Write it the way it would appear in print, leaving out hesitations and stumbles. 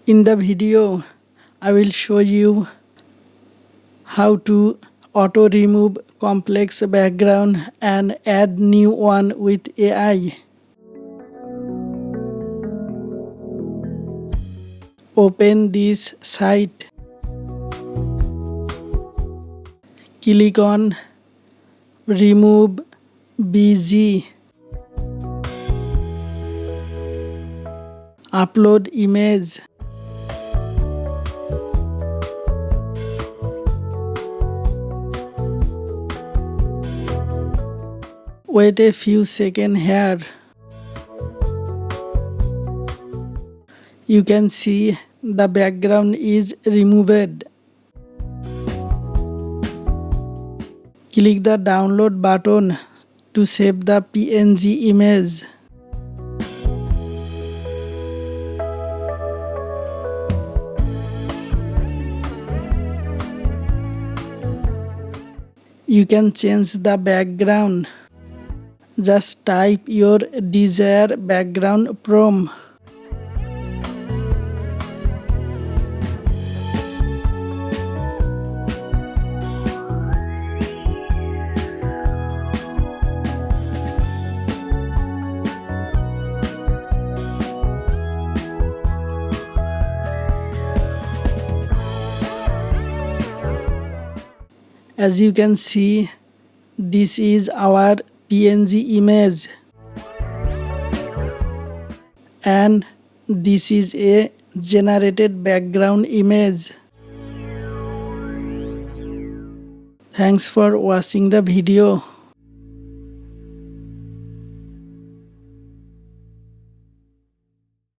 In the video, I will show you how to auto remove complex background and add new one with AI. Open this site. Click on Remove BG. Upload image. Wait a few seconds here. You can see the background is removed. Click the download button to save the PNG image. You can change the background. Just type your desired background prompt. As you can see, this is our PNG image and this is a generated background image. Thanks for watching the video.